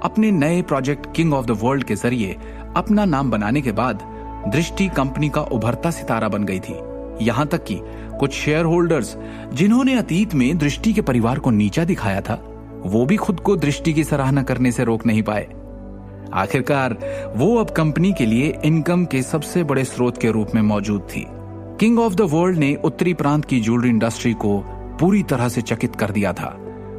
अपने नए project king of the world के जरिए अपना नाम बनाने के बाद दृष्टि कंपनी का उभरता सितारा बन गई थी। यहाँ तक कि कुछ शेयर होल्डर्स जिन्होंने अतीत में दृष्टि के परिवार को नीचा दिखाया था, वो भी खुद को दृष्टि की सराहना करने से रोक नहीं पाए। आखिरकार वो अब कंपनी के लिए इनकम के सबसे बड़े स्रोत के रूप में मौजूद थी। किंग ऑफ द वर्ल्ड ने उत्तरी प्रांत की ज्वेलरी इंडस्ट्री को पूरी तरह से चकित कर दिया था।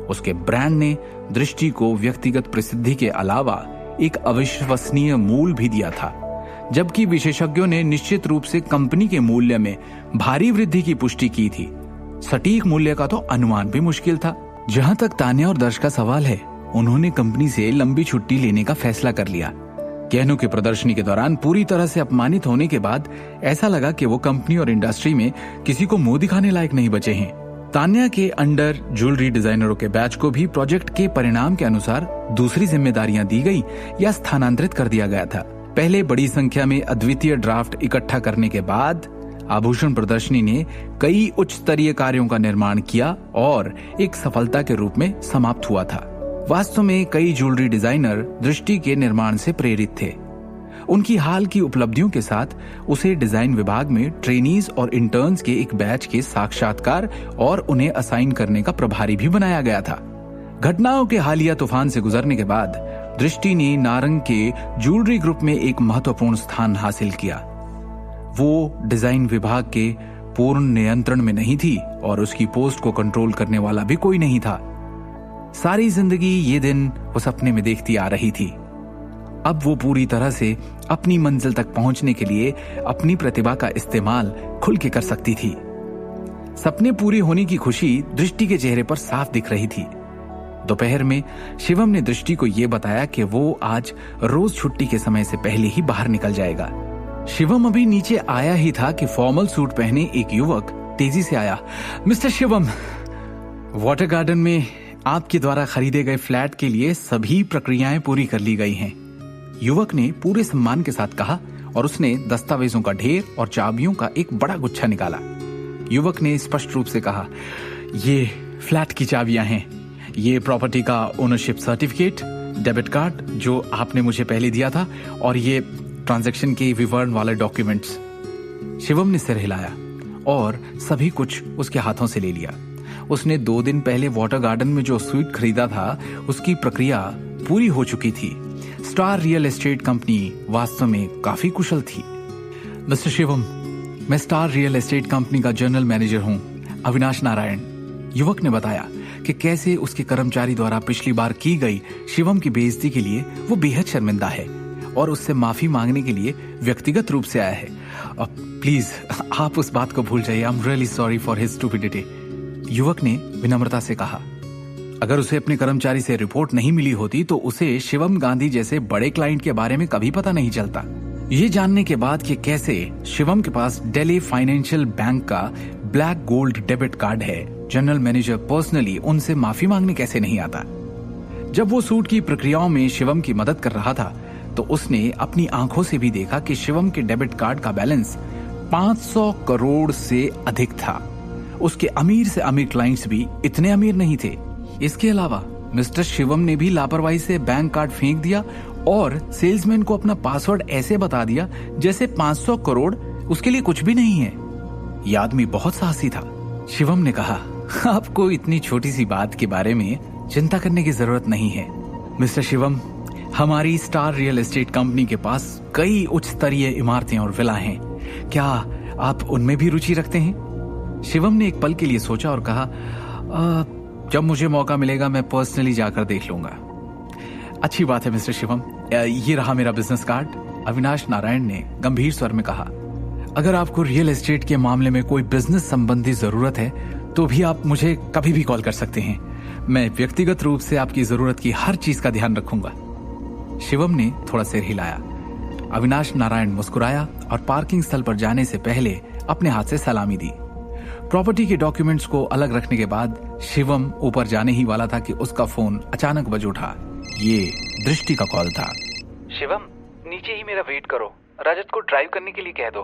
उसके ब्रांड ने दृष्टि को व्यक्तिगत प्रसिद्धि के अलावा एक अविश्वसनीय मूल्य भी दिया था, जबकि विशेषज्ञों ने निश्चित रूप से कंपनी के मूल्य में भारी वृद्धि की पुष्टि की थी। सटीक मूल्य का तो अनुमान भी मुश्किल था। जहां तक तान्या और दर्श का सवाल है, उन्होंने कंपनी से लंबी छुट्टी लेने का फैसला कर लिया। कहनों की प्रदर्शनी के दौरान पूरी तरह से अपमानित होने के बाद ऐसा लगा कि वो कंपनी और इंडस्ट्री में किसी को मुंह दिखाने लायक नहीं बचे हैं। तान्या के अंडर ज्वेलरी डिजाइनरों के बैच को भी प्रोजेक्ट के परिणाम के अनुसार दूसरी जिम्मेदारियां दी गई या स्थानांतरित कर दिया गया था। पहले बड़ी संख्या में अद्वितीय ड्राफ्ट इकट्ठा करने के बाद आभूषण प्रदर्शनी ने कई उच्च स्तरीय कार्यों का निर्माण किया और एक सफलता के रूप में समाप्त हुआ था। वास्तव में कई ज्वेलरी डिजाइनर दृष्टि के निर्माण से प्रेरित थे। उनकी हाल की उपलब्धियों के साथ उसे डिजाइन विभाग में ट्रेनीज और इंटर्न्स के एक बैच के साक्षात्कार और उन्हें असाइन करने का प्रभारी भी बनाया गया था। घटनाओं के हालिया तूफान से गुजरने के बाद दृष्टि ने नारंग के ज्वेलरी ग्रुप में एक महत्वपूर्ण स्थान हासिल किया। वो डिजाइन विभाग के पूर्ण नियंत्रण में नहीं थी और उसकी पोस्ट को कंट्रोल करने वाला भी कोई नहीं था। सारी जिंदगी ये दिन वो सपने में देखती आ रही थी। अब वो पूरी तरह से अपनी मंजिल तक पहुंचने के लिए अपनी प्रतिभा का इस्तेमाल खुल के कर सकती थी। सपने पूरे होने की खुशी दृष्टि के चेहरे पर साफ दिख रही थी। दोपहर में शिवम ने दृष्टि को यह बताया कि वो आज रोज छुट्टी के समय से पहले ही बाहर निकल जाएगा। शिवम अभी नीचे आया ही था कि फॉर्मल सूट पहने एक युवक तेजी से आया। मिस्टर शिवम, वाटर गार्डन में आपके द्वारा खरीदे गए फ्लैट के लिए सभी प्रक्रियाएं पूरी कर ली गई हैं। युवक ने पूरे सम्मान के साथ कहा और उसने दस्तावेजों का ढेर और चाबियों का एक बड़ा गुच्छा निकाला। युवक ने स्पष्ट रूप से कहा, ये फ्लैट की चाबियां हैं, ये प्रॉपर्टी का ओनरशिप सर्टिफिकेट, डेबिट कार्ड जो आपने मुझे पहले दिया था, और ये ट्रांजैक्शन के विवरण वाले डॉक्यूमेंट्स। शिवम ने सिर हिलाया और सभी कुछ उसके हाथों से ले लिया। उसने 2 दिन पहले वाटर गार्डन में जो स्वीट खरीदा था, उसकी प्रक्रिया पूरी हो चुकी थी। स्टार रियल एस्टेट कंपनी वास्तव में काफी कुशल थी। मिस्टर शिवम, मैं स्टार रियल एस्टेट कंपनी का जनरल मैनेजर हूं, अविनाश नारायण। युवक ने बताया कि कैसे उसके कर्मचारी द्वारा पिछली बार की गई शिवम की बेइज्जती के लिए वो बेहद शर्मिंदा है और उससे माफी मांगने के लिए व्यक्तिगत रूप से आया है। प्लीज आप उस बात को भूल जाइए। I am really sorry for his stupidity. युवक ने विनम्रता से कहा, अगर उसे अपने कर्मचारी से रिपोर्ट नहीं मिली होती तो उसे शिवम गांधी जैसे बड़े क्लाइंट के बारे में कभी पता नहीं चलता। ये जानने के बाद कि कैसे शिवम के पास दिल्ली फाइनेंशियल बैंक का ब्लैक गोल्ड डेबिट कार्ड है, जनरल मैनेजर पर्सनली उनसे माफी मांगने कैसे नहीं आता। जब वो सूट की प्रक्रियाओं में शिवम की मदद कर रहा था तो उसने अपनी आंखों से भी देखा कि शिवम के डेबिट कार्ड का बैलेंस 500 करोड़ से अधिक था। उसके अमीर से अमीर क्लाइंट्स भी इतने अमीर नहीं थे। इसके अलावा मिस्टर शिवम ने भी लापरवाही से बैंक कार्ड फेंक दिया और सेल्समैन को अपना पासवर्ड ऐसे बता दिया जैसे 500 करोड़ उसके लिए कुछ भी नहीं है। यह आदमी बहुत साहसी था। शिवम ने कहा, आपको इतनी छोटी सी बात के बारे में चिंता करने की जरूरत नहीं है मिस्टर शिवम। हमारी स्टार रियल एस्टेट कंपनी के पास कई उच्च स्तरीय इमारतें और विला हैं। क्या आप उनमें भी रुचि रखते हैं? शिवम ने एक पल के लिए सोचा और कहा, जब मुझे मौका मिलेगा मैं पर्सनली जाकर देख लूंगा। अच्छी बात है मिस्टर शिवम, ये रहा मेरा बिजनेस कार्ड। अविनाश नारायण ने गंभीर स्वर में कहा, अगर आपको रियल एस्टेट के मामले में कोई बिजनेस संबंधी जरूरत है तो भी आप मुझे कभी भी कॉल कर सकते हैं। मैं व्यक्तिगत रूप से आपकी जरूरत की हर चीज का ध्यान रखूंगा। शिवम ने थोड़ा सिर हिलाया। अविनाश नारायण मुस्कुराया और पार्किंग स्थल पर जाने से पहले अपने हाथ से सलामी दी। प्रॉपर्टी के डॉक्यूमेंट्स को अलग रखने के बाद शिवम ऊपर जाने ही वाला था कि उसका फोन अचानक बज उठा। ये दृष्टि का कॉल था। शिवम, नीचे ही मेरा वेट करो। रजत को ड्राइव करने के लिए कह दो।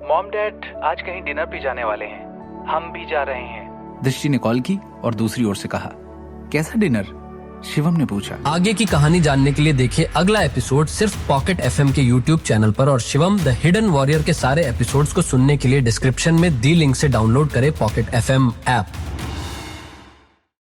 मॉम डैड आज कहीं डिनर पे जाने वाले हैं, हम भी जा रहे हैं। दृष्टि ने कॉल की और दूसरी ओर से कहा, कैसा डिनर? शिवम ने पूछा। आगे की कहानी जानने के लिए देखें अगला एपिसोड सिर्फ पॉकेट एफएम के यूट्यूब चैनल पर। और शिवम द हिडन वॉरियर के सारे एपिसोड्स को सुनने के लिए डिस्क्रिप्शन में दी लिंक से डाउनलोड करें पॉकेट एफएम ऐप।